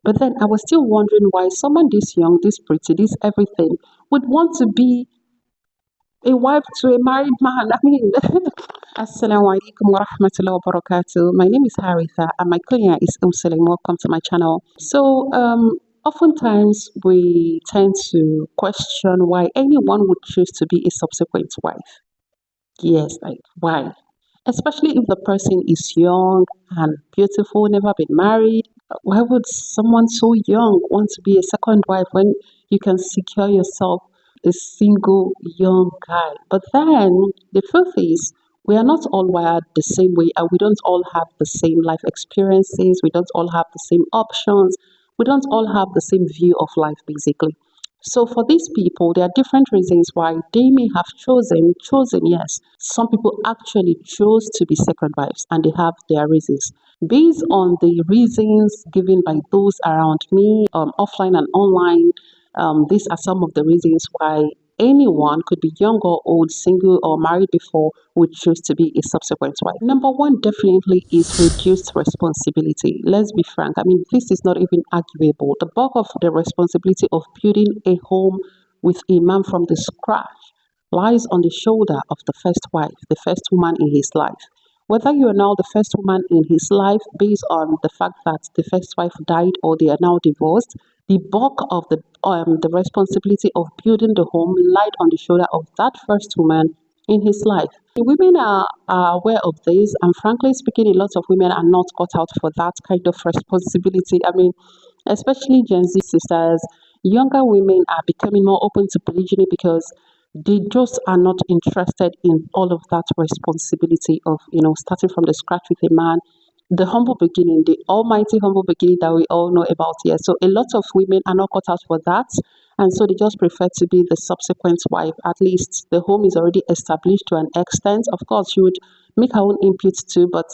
But then I was still wondering why someone this young, this pretty, this everything would want to be a wife to a married man. I mean, Assalamu alaikum wa rahmatullahi wa barakatuh. My name is Haritha and my kunya is Salim. Welcome to my channel. Oftentimes we tend to question why anyone would choose to be a subsequent wife. Yes, like why? Especially if the person is young and beautiful, never been married. Why would someone so young want to be a second wife when you can secure yourself a single young guy? But then the truth is, we are not all wired the same way, and we don't all have the same life experiences, we don't all have the same options, we don't all have the same view of life, basically. So for these people, there are different reasons why they may have chosen, yes. Some people actually chose to be second wives and they have their reasons. Based on the reasons given by those around me, offline and online, these are some of the reasons why anyone could be young or old, single or married before would choose to be a subsequent wife. Number one definitely is reduced responsibility. Let's be frank. I mean, this is not even arguable. The bulk of the responsibility of building a home with a man from the scratch lies on the shoulder of the first wife, the first woman in his life. Whether you are now the first woman in his life based on the fact that the first wife died or they are now divorced, the bulk of the responsibility of building the home lied on the shoulder of that first woman in his life. Women are aware of this, and frankly speaking, a lot of women are not cut out for that kind of responsibility. I mean, especially Gen Z sisters, younger women are becoming more open to polygyny because they just are not interested in all of that responsibility of starting from the scratch with a man, the humble beginning, the almighty humble beginning that we all know about here. So a lot of women are not cut out for that, and so they just prefer to be the subsequent wife. At least the home is already established to an extent. Of course, you would make her own inputs too, but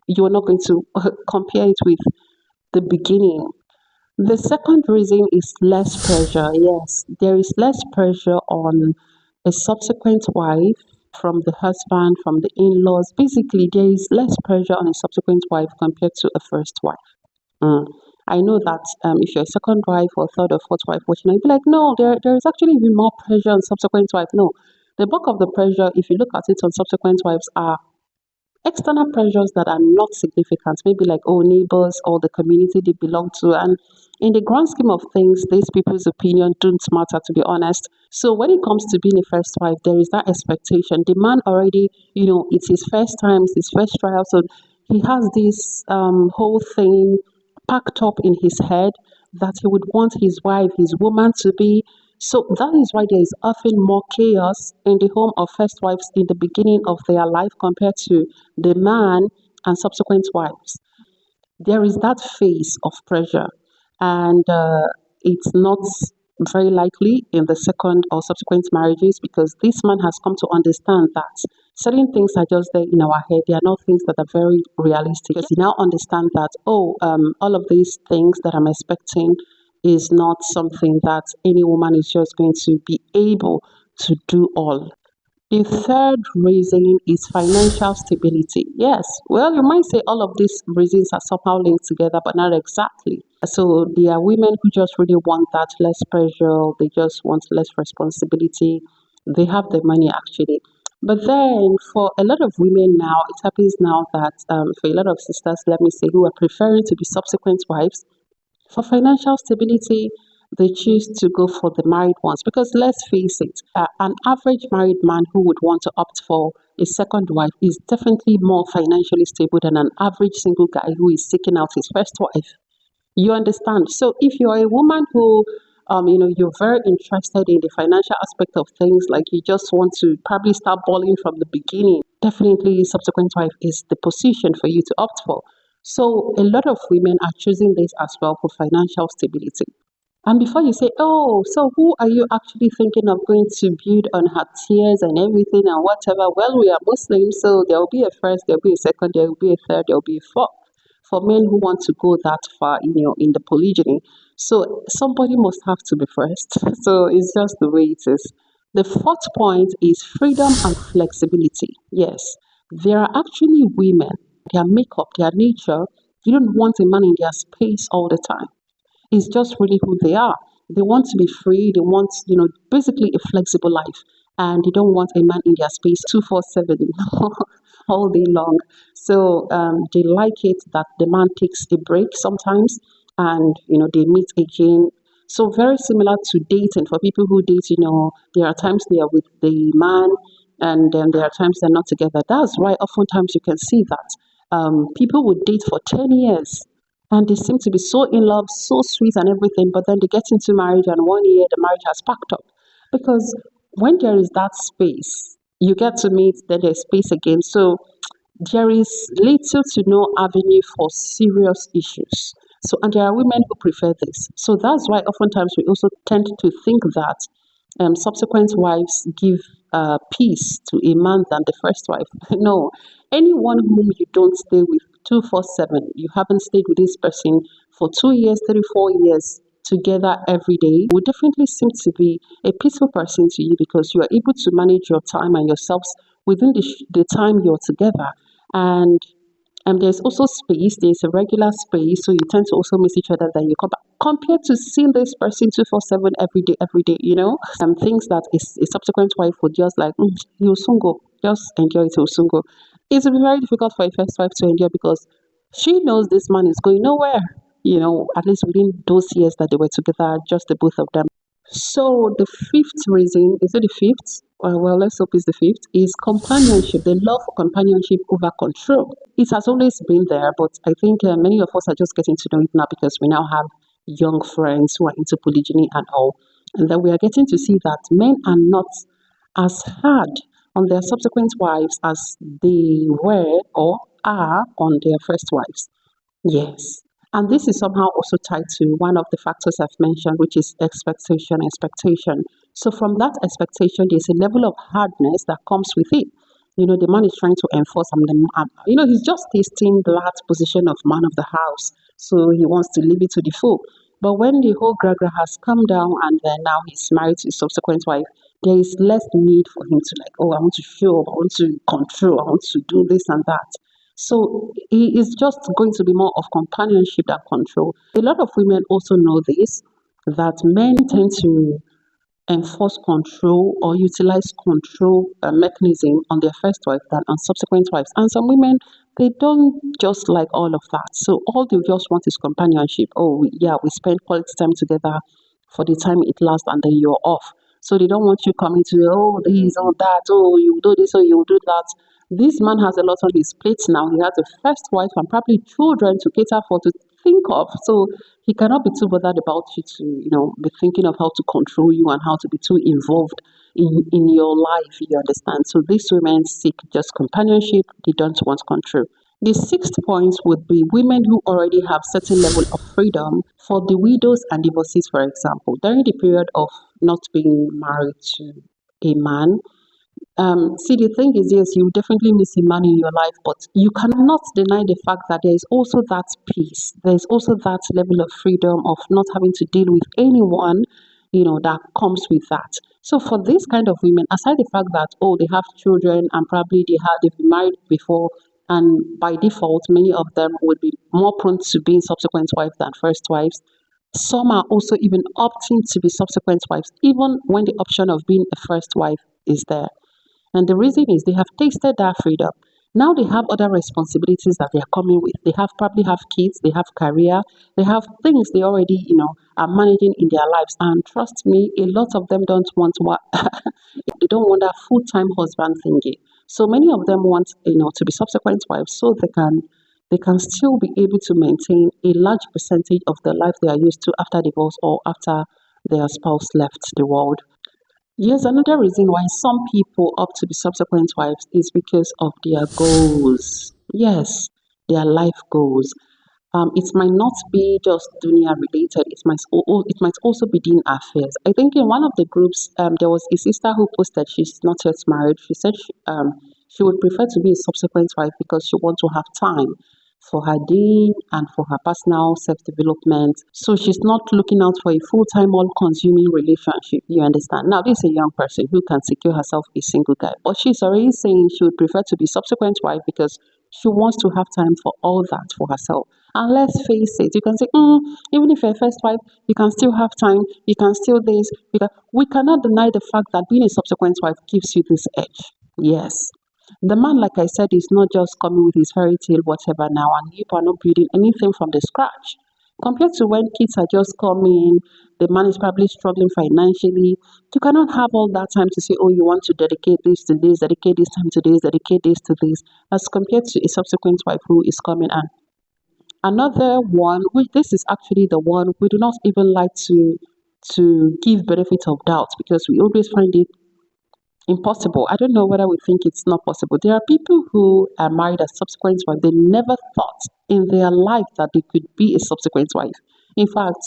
you're not going to compare it with the beginning. The second reason is less pressure. Yes, there is less pressure on a subsequent wife from the husband, from the in laws. Basically, there is less pressure on a subsequent wife compared to a first wife. Mm. I know that if you're a second wife or third or fourth wife watching, I'd be like, no, there is actually even more pressure on subsequent wife. No, the bulk of the pressure, if you look at it on subsequent wives, are external pressures that are not significant, maybe like neighbors or the community they belong to. And in the grand scheme of things, these people's opinion don't matter, to be honest. So when it comes to being a first wife, there is that expectation. The man already, it's his first time, it's his first trial. So he has this whole thing packed up in his head that he would want his wife, his woman to be. So that is why there is often more chaos in the home of first wives in the beginning of their life compared to the man and subsequent wives. There is that phase of pressure, and it's not very likely in the second or subsequent marriages because this man has come to understand that certain things are just there in our head. They are not things that are very realistic. Because you now understand that, all of these things that I'm expecting is not something that any woman is just going to be able to do all. The third reason is financial stability. Yes, well, you might say all of these reasons are somehow linked together, but not exactly. So there are women who just really want that less pressure, they just want less responsibility. They have the money actually. But then for a lot of women now, it happens now that for a lot of sisters, let me say, who are preferring to be subsequent wives, for financial stability, they choose to go for the married ones because let's face it, an average married man who would want to opt for a second wife is definitely more financially stable than an average single guy who is seeking out his first wife. You understand? So if you're a woman who, you're very interested in the financial aspect of things, like you just want to probably start balling from the beginning, definitely subsequent wife is the position for you to opt for. So a lot of women are choosing this as well for financial stability. And before you say, oh, so who are you actually thinking of going to build on her tears and everything and whatever? Well, we are Muslims, so there will be a first, there will be a second, there will be a third, there will be a fourth. For men who want to go that far, in the polygyny. So somebody must have to be first. So it's just the way it is. The fourth point is freedom and flexibility. Yes, there are actually women, their makeup, their nature, you don't want a man in their space all the time. It's just really who they are. They want to be free. They want, basically a flexible life. And they don't want a man in their space 247 all day long. So they like it that the man takes a break sometimes and, they meet again. So very similar to dating. For people who date, there are times they are with the man and then there are times they're not together. That's why oftentimes you can see that people would date for 10 years and they seem to be so in love, so sweet and everything, but then they get into marriage and 1 year the marriage has packed up. Because when there is that space, you get to meet, then there's space again. So there is little to no avenue for serious issues. So, and there are women who prefer this. So that's why oftentimes we also tend to think that subsequent wives give peace to a man than the first wife. No, anyone whom you don't stay with 247, you haven't stayed with this person for 2 years, 34 years together every day, would definitely seem to be a peaceful person to you because you are able to manage your time and yourselves within the time you're together. And there's also space, there's a regular space, so you tend to also miss each other, then you come back. Compared to seeing this person 247 every day, things that a subsequent wife would just like, he'll soon go, just enjoy it, he'll soon go. It will be very difficult for a first wife to endure because she knows this man is going nowhere, at least within those years that they were together, just the both of them. So the fifth reason, is it the fifth? Well, let's hope it's the fifth, is companionship, the love for companionship over control. It has always been there, but I think many of us are just getting to know it now because we now have young friends who are into polygyny and all. And then we are getting to see that men are not as hard on their subsequent wives as they were or are on their first wives. Yes. And this is somehow also tied to one of the factors I've mentioned, which is expectation. Expectation. So, from that expectation, there's a level of hardness that comes with it. The man is trying to enforce, he's just tasting that position of man of the house. So, he wants to leave it to the full. But when the whole gragra has come down and then now he's married to his subsequent wife, there is less need for him to like, oh, I want to show up, I want to control, I want to do this and that. So it is just going to be more of companionship than control. A lot of women also know this, that men tend to enforce control or utilize control mechanism on their first wife than on subsequent wives. And some women, they don't just like all of that. So all they just want is companionship. Oh, we spend quality time together for the time it lasts and then you're off. So they don't want you coming to, oh, this, oh, that, oh, you do this, oh, you do that. This man has a lot on his plate now. He has a first wife and probably children to cater for, to think of. So he cannot be too bothered about you to, be thinking of how to control you and how to be too involved in your life, you understand. So these women seek just companionship, they don't want control. The sixth point would be women who already have certain level of freedom. For the widows and divorcees, for example, during the period of not being married to a man, see, the thing is, yes, you definitely miss a man in your life, but you cannot deny the fact that there is also that peace. There is also that level of freedom of not having to deal with anyone, that comes with that. So for this kind of women, aside the fact that, oh, they have children and probably they've been married before, and by default, many of them would be more prone to being subsequent wives than first wives. Some are also even opting to be subsequent wives, even when the option of being a first wife is there. And the reason is they have tasted that freedom. Now they have other responsibilities that they are coming with. They probably have kids, they have career, they have things they already, are managing in their lives. And trust me, a lot of them don't want what they don't want that full-time husband thingy. So many of them want, to be subsequent wives so they can still be able to maintain a large percentage of the life they are used to after divorce or after their spouse left the world. Yes, another reason why some people opt to be subsequent wives is because of their goals. Yes, their life goals. It might not be just dunya related. It might also be deen affairs. I think in one of the groups, there was a sister who posted she's not yet married. She said she would prefer to be a subsequent wife because she wants to have time for her deen and for her personal self-development. So she's not looking out for a full-time, all-consuming relationship. You understand? Now, this is a young person who can secure herself a single guy, but she's already saying she would prefer to be subsequent wife because she wants to have time for all that for herself. And let's face it, you can say, even if you're a first wife, you can still have time, you can still this. We cannot deny the fact that being a subsequent wife gives you this edge. Yes. The man, like I said, is not just coming with his fairy tale, whatever now, and you are not building anything from the scratch. Compared to when kids are just coming, the man is probably struggling financially. You cannot have all that time to say, oh, you want to dedicate this to this, dedicate this time to this, dedicate this to this, as compared to a subsequent wife who is coming. And another one, which this is actually the one we do not even like to give benefit of doubt because we always find it impossible. I don't know whether we think it's not possible. There are people who are married as subsequent wife. They never thought in their life that they could be a subsequent wife. In fact,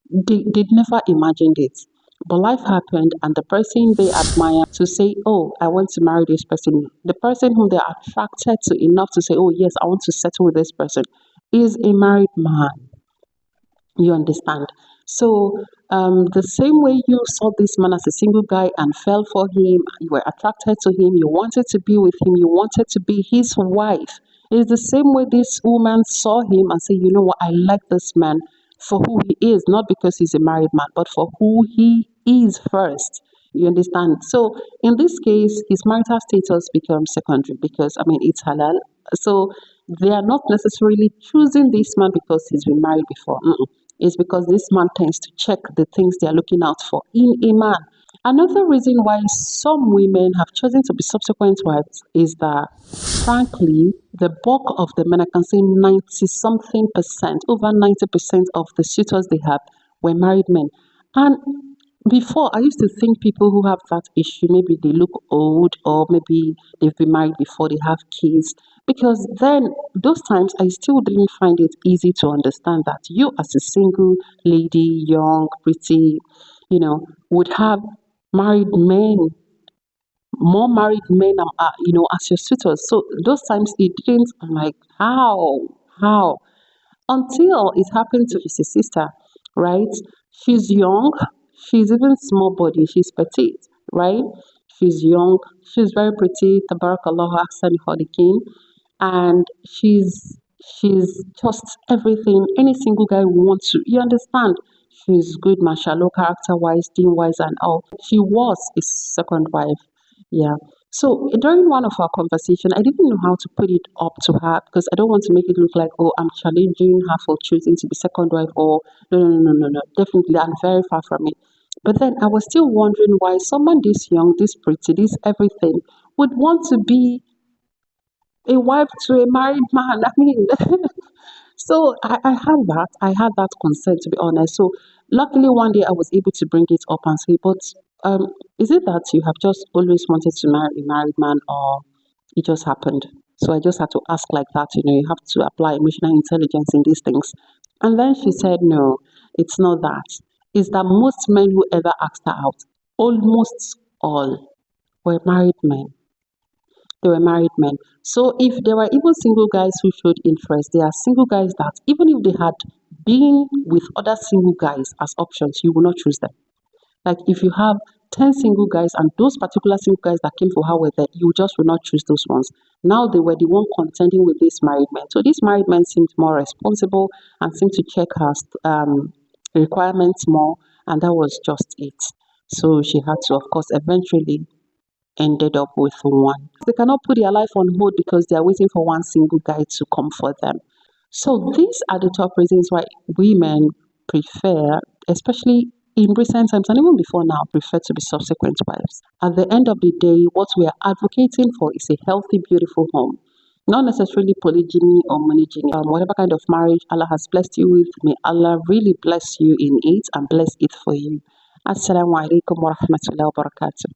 they never imagined it. But life happened, and the person they admire to say, oh, I want to marry this person, the person whom they are attracted to enough to say, oh, yes, I want to settle with this person, is a married man. You understand? So, the same way you saw this man as a single guy and fell for him, you were attracted to him, you wanted to be with him, you wanted to be his wife. It's the same way this woman saw him and said, you know what, I like this man for who he is, not because he's a married man, but for who he is first. You understand? So, in this case, his marital status becomes secondary because, I mean, it's halal. So, they are not necessarily choosing this man because he's been married before. It's because this man tends to check the things they are looking out for in a man. Another reason why some women have chosen to be subsequent wives is that, frankly, the bulk of the men, I can say 90 something percent, over 90% of the suitors they have were married men. And before, I used to think people who have that issue, maybe they look old or maybe they've been married before they have kids. Because then, those times, I still didn't find it easy to understand that you, as a single lady, young, pretty, would have married men, more married men, as your suitors. So, those times it didn't, I'm like, how? How? Until it happened to his sister, right? She's young, she's even small body, she's petite, right? She's young, she's very pretty, tabarakallah, ahsan khaliqin, and she's just everything any single guy wants to. You understand? She's good, mashallah, character wise, deen wise, and all. She was his second wife. Yeah. So during one of our conversation, I didn't know how to put it up to her because I don't want to make it look like, oh, I'm challenging her for choosing to be second wife, or no, no, no, no, no, no. Definitely, I'm very far from it. But then I was still wondering why someone this young, this pretty, this everything would want to be a wife to a married man. I mean, so I had that concern, to be honest. So luckily one day I was able to bring it up and say, but is it that you have just always wanted to marry a married man, or it just happened? So I just had to ask like that. You have to apply emotional intelligence in these things. And then she said, no, it's not that. It's that most men who ever asked her out, almost all, were married men. They were married men. So if there were even single guys who showed interest, there are single guys that even if they had been with other single guys as options, you will not choose them. Like if you have 10 single guys and those particular single guys that came for her were there, you just will not choose those ones. Now they were the one contending with these married men. So these married men seemed more responsible and seemed to check her requirements more, and that was just it. So she had to, of course, eventually ended up with one. They cannot put their life on hold because they are waiting for one single guy to come for them. So these are the top reasons why women prefer, especially in recent times and even before now, prefer to be subsequent wives. At the end of the day, what we are advocating for is a healthy, beautiful home. Not necessarily polygyny or monogamy. Whatever kind of marriage Allah has blessed you with, may Allah really bless you in it and bless it for you. Assalamu alaikum wa rahmatullahi wa barakatuh.